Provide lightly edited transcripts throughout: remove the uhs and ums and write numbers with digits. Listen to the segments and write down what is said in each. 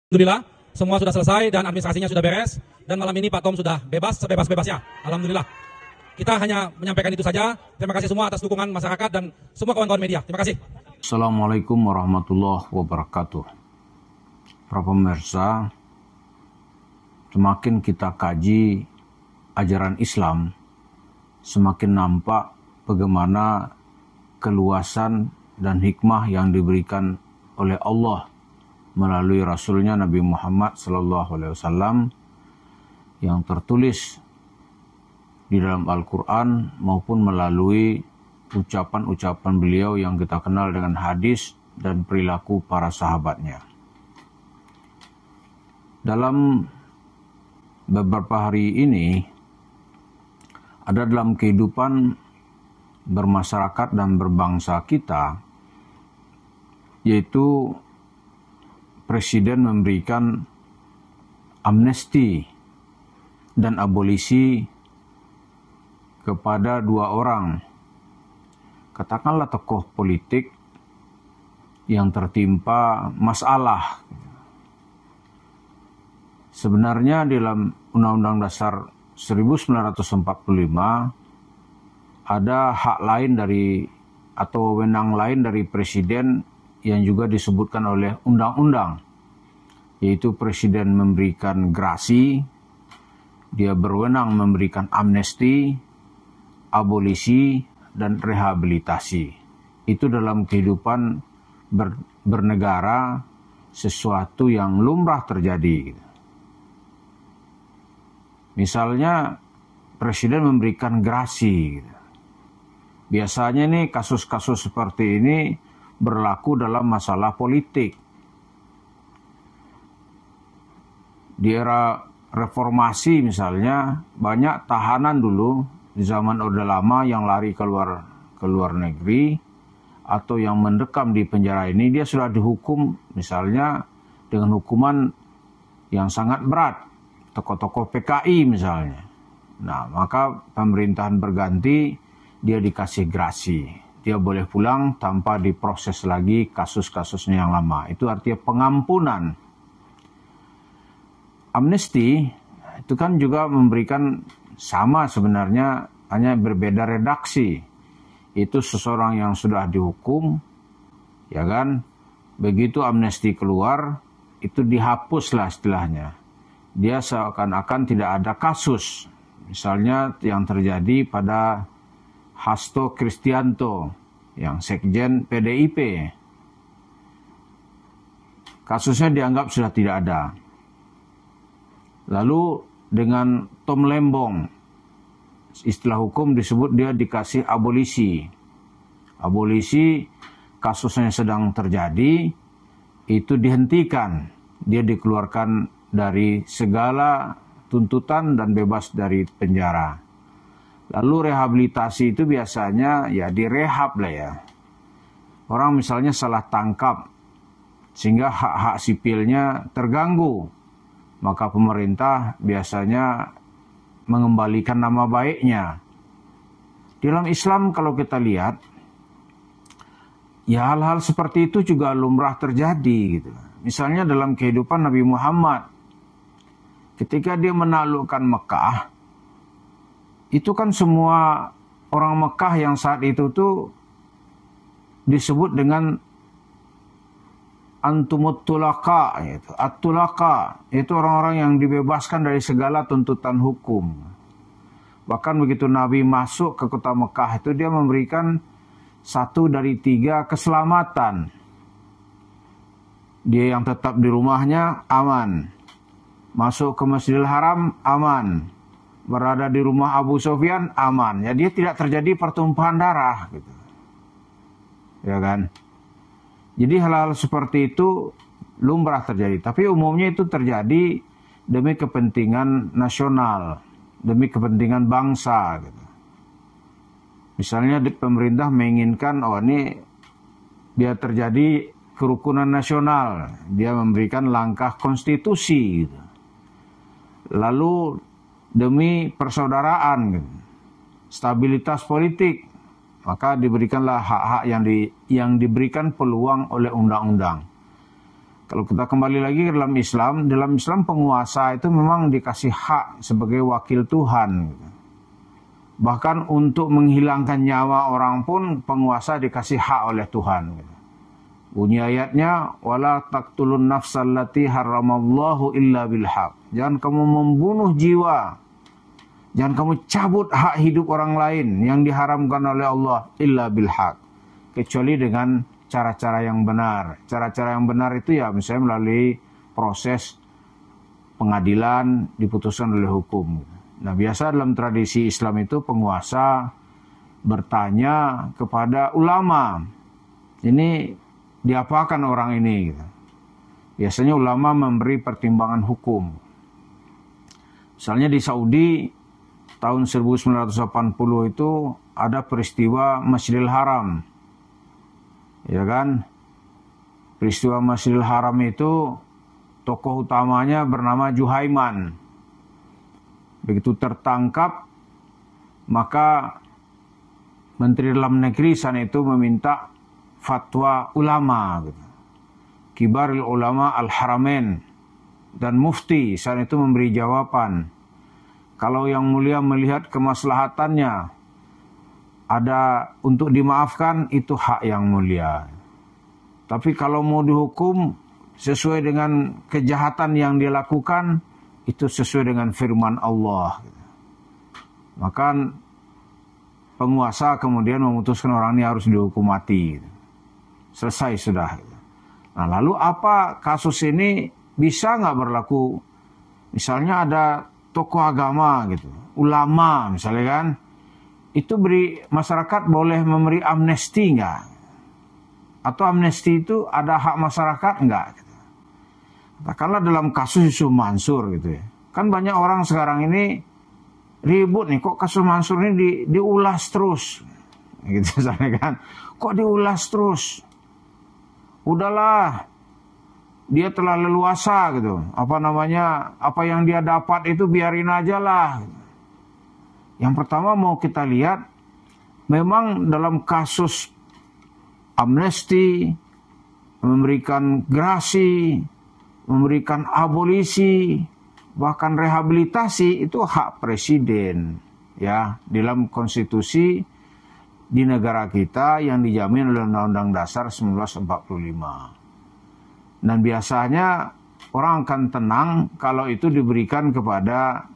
Alhamdulillah, semua sudah selesai dan administrasinya sudah beres. Dan malam ini Pak Tom sudah bebas, sebebas-bebasnya. Alhamdulillah. Kita hanya menyampaikan itu saja. Terima kasih semua atas dukungan masyarakat dan semua kawan-kawan media. Terima kasih. Assalamualaikum warahmatullahi wabarakatuh. Para pemirsa, semakin kita kaji ajaran Islam, semakin nampak bagaimana keluasan dan hikmah yang diberikan oleh Allah melalui Rasulnya Nabi Muhammad SAW yang tertulis di dalam Al-Quran maupun melalui ucapan-ucapan beliau yang kita kenal dengan hadis dan perilaku para sahabatnya. Dalam beberapa hari ini ada dalam kehidupan bermasyarakat dan berbangsa kita, yaitu Presiden memberikan amnesti dan abolisi kepada dua orang, katakanlah tokoh politik yang tertimpa masalah. Sebenarnya dalam Undang-Undang Dasar 1945 ada hak lain dari atau wewenang lain dari presiden yang juga disebutkan oleh undang-undang, yaitu presiden memberikan grasi, dia berwenang memberikan amnesti, abolisi, dan rehabilitasi. Itu dalam kehidupan bernegara sesuatu yang lumrah terjadi. Misalnya presiden memberikan grasi. Biasanya nih kasus-kasus seperti ini berlaku dalam masalah politik. Di era reformasi misalnya, banyak tahanan dulu di zaman Orde Lama yang lari ke luar negeri atau yang mendekam di penjara ini, dia sudah dihukum misalnya dengan hukuman yang sangat berat, tokoh-tokoh PKI misalnya. Nah, maka pemerintahan berganti, dia dikasih grasi. Dia boleh pulang tanpa diproses lagi kasus-kasusnya yang lama. Itu artinya pengampunan. Amnesti itu kan juga memberikan sama sebenarnya, hanya berbeda redaksi. Itu seseorang yang sudah dihukum, ya kan, begitu amnesti keluar, itu dihapuslah istilahnya. Dia seakan-akan tidak ada kasus. Misalnya yang terjadi pada Hasto Kristianto yang sekjen PDIP. Kasusnya dianggap sudah tidak ada. Lalu dengan Tom Lembong, istilah hukum disebut dia dikasih abolisi. Abolisi, kasusnya sedang terjadi, itu dihentikan. Dia dikeluarkan dari segala tuntutan dan bebas dari penjara. Lalu rehabilitasi itu biasanya ya direhab lah ya. Orang misalnya salah tangkap sehingga hak-hak sipilnya terganggu. Maka pemerintah biasanya mengembalikan nama baiknya. Dalam Islam kalau kita lihat, ya hal-hal seperti itu juga lumrah terjadi gitu. Misalnya dalam kehidupan Nabi Muhammad, ketika dia menaklukkan Mekah, itu kan semua orang Mekah yang saat itu tuh disebut dengan antumut tulaka, gitu. At-tulaka itu orang-orang yang dibebaskan dari segala tuntutan hukum. Bahkan begitu Nabi masuk ke kota Mekah itu dia memberikan 1 dari 3 keselamatan. Dia yang tetap di rumahnya aman, masuk ke Masjidil Haram aman, berada di rumah Abu Sufyan aman. Ya, dia tidak terjadi pertumpahan darah gitu. Ya kan? Jadi hal-hal seperti itu lumrah terjadi. Tapi umumnya itu terjadi demi kepentingan nasional, demi kepentingan bangsa gitu. Misalnya pemerintah menginginkan, oh ini biar terjadi kerukunan nasional, dia memberikan langkah konstitusi gitu. Lalu demi persaudaraan, gitu, stabilitas politik, maka diberikanlah hak-hak yang diberikan peluang oleh undang-undang. Kalau kita kembali lagi ke dalam Islam penguasa itu memang dikasih hak sebagai wakil Tuhan. Bahkan untuk menghilangkan nyawa orang pun penguasa dikasih hak oleh Tuhan. Bunyi ayatnya, wala taqtulun nafsal lati haramallahu illa bilhaq. Jangan kamu membunuh jiwa. Jangan kamu cabut hak hidup orang lain yang diharamkan oleh Allah illa bilhaq. Kecuali dengan cara-cara yang benar. Cara-cara yang benar itu ya misalnya melalui proses pengadilan diputuskan oleh hukum. Nah biasa dalam tradisi Islam itu penguasa bertanya kepada ulama. Ini diapakan orang ini? Biasanya ulama memberi pertimbangan hukum. Misalnya di Saudi tahun 1980 itu ada peristiwa Masjidil Haram. Ya kan, peristiwa Masjidil Haram itu tokoh utamanya bernama Juhaiman. Begitu tertangkap, maka Menteri Dalam Negeri sana itu meminta fatwa ulama, Kibarul Ulama Al-Haramain, dan Mufti sana itu memberi jawaban. Kalau yang mulia melihat kemaslahatannya ada untuk dimaafkan, itu hak yang mulia. Tapi kalau mau dihukum sesuai dengan kejahatan yang dia lakukan, itu sesuai dengan firman Allah. Maka penguasa kemudian memutuskan orang ini harus dihukum mati. Selesai sudah. Nah lalu apa kasus ini bisa nggak berlaku? Misalnya ada tokoh agama gitu, ulama misalnya kan, itu masyarakat boleh memberi amnesti nggak? Atau amnesti itu ada hak masyarakat nggak? Katakanlah dalam kasus Yusuf Mansur gitu ya. Kan banyak orang sekarang ini ribut nih, kok kasus Mansur ini diulas terus. Gitu misalnya kan. Kok diulas terus? Udahlah, dia telah leluasa gitu. Apa yang dia dapat itu biarin aja lah. Yang pertama mau kita lihat, memang dalam kasus amnesti, memberikan gerasi, memberikan abolisi, bahkan rehabilitasi itu hak presiden. Ya, dalam konstitusi di negara kita yang dijamin oleh Undang-Undang Dasar 1945. Dan biasanya orang akan tenang kalau itu diberikan kepada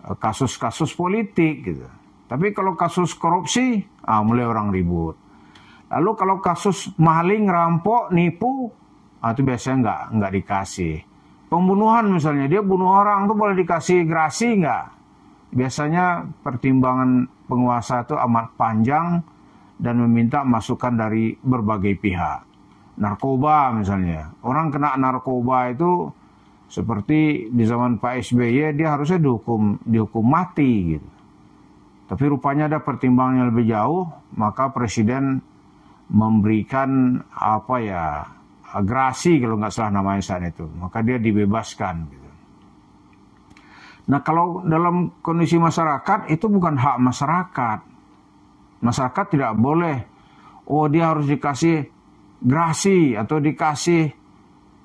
kasus-kasus politik gitu. Tapi kalau kasus korupsi, mulai orang ribut. Lalu kalau kasus maling, rampok, nipu, itu biasanya nggak dikasih. Pembunuhan misalnya, dia bunuh orang tuh boleh dikasih gerasi nggak? Biasanya pertimbangan penguasa itu amat panjang dan meminta masukan dari berbagai pihak. Narkoba misalnya, orang kena narkoba itu seperti di zaman Pak SBY, dia harusnya dihukum mati gitu. Tapi rupanya ada pertimbangan yang lebih jauh, maka presiden memberikan gerasi kalau nggak salah namanya saat itu, maka dia dibebaskan gitu. Nah kalau dalam kondisi masyarakat itu bukan hak masyarakat. Masyarakat tidak boleh, dia harus dikasih gerasi atau dikasih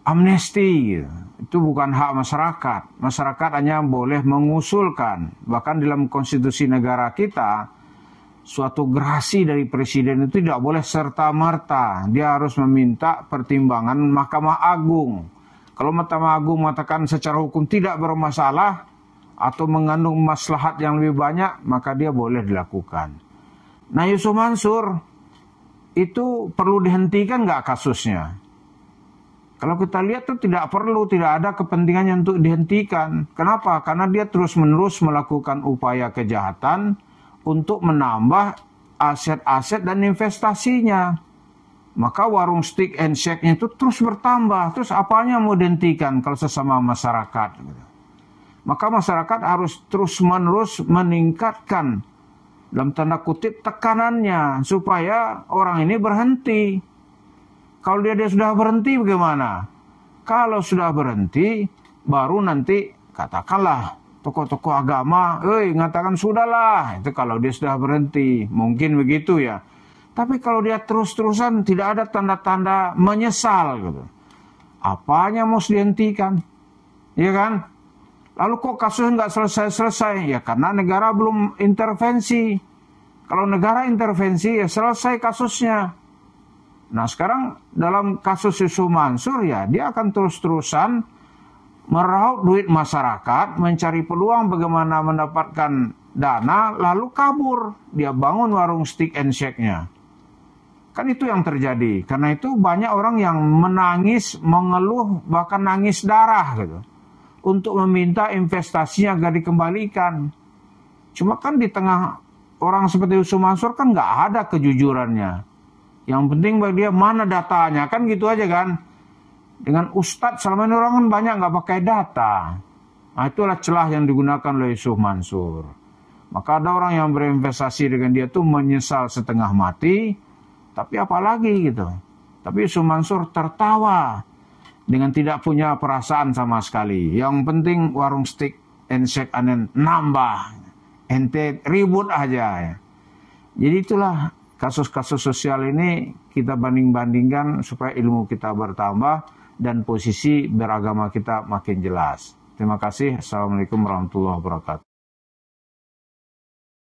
amnesti gitu. Itu bukan hak masyarakat. Masyarakat hanya boleh mengusulkan. Bahkan dalam konstitusi negara kita, suatu gerasi dari presiden itu tidak boleh serta-merta. Dia harus meminta pertimbangan Mahkamah Agung. Kalau Mahkamah Agung mengatakan secara hukum tidak bermasalah atau mengandung maslahat yang lebih banyak, maka dia boleh dilakukan. Nah Yusuf Mansur itu perlu dihentikan nggak kasusnya? Kalau kita lihat tuh tidak ada kepentingannya untuk dihentikan. Kenapa? Karena dia terus-menerus melakukan upaya kejahatan untuk menambah aset-aset dan investasinya. Maka warung stick and shake-nya itu terus bertambah. Terus apanya mau dihentikan kalau sesama masyarakat? Maka masyarakat harus terus-menerus meningkatkan, dalam tanda kutip, tekanannya supaya orang ini berhenti. Kalau dia sudah berhenti bagaimana? Kalau sudah berhenti, baru nanti katakanlah tokoh-tokoh agama, ngatakan sudahlah. Itu kalau dia sudah berhenti, mungkin begitu ya. Tapi kalau dia terus-terusan tidak ada tanda-tanda menyesal gitu. Apanya mau dihentikan? Iya kan? Lalu kok kasusnya nggak selesai-selesai? Ya karena negara belum intervensi. Kalau negara intervensi ya selesai kasusnya. Nah sekarang dalam kasus Yusuf Mansur ya dia akan terus-terusan meraup duit masyarakat, mencari peluang bagaimana mendapatkan dana, lalu kabur. Dia bangun warung stick and shake-nya. Kan itu yang terjadi. Karena itu banyak orang yang menangis, mengeluh, bahkan nangis darah gitu. Untuk meminta investasinya agar dikembalikan. Cuma kan di tengah orang seperti Yusuf Mansur kan nggak ada kejujurannya. Yang penting bagi dia mana datanya, kan gitu aja kan. Dengan Ustadz selama ini orang kan banyak nggak pakai data. Nah itulah celah yang digunakan oleh Yusuf Mansur. Maka ada orang yang berinvestasi dengan dia tuh menyesal setengah mati. Tapi apalagi gitu. Tapi Yusuf Mansur tertawa. Dengan tidak punya perasaan sama sekali. Yang penting warung stick and shake anen nambah. Ente ribut aja ya. Jadi itulah kasus-kasus sosial ini kita banding-bandingkan supaya ilmu kita bertambah dan posisi beragama kita makin jelas. Terima kasih. Assalamualaikum warahmatullahi wabarakatuh.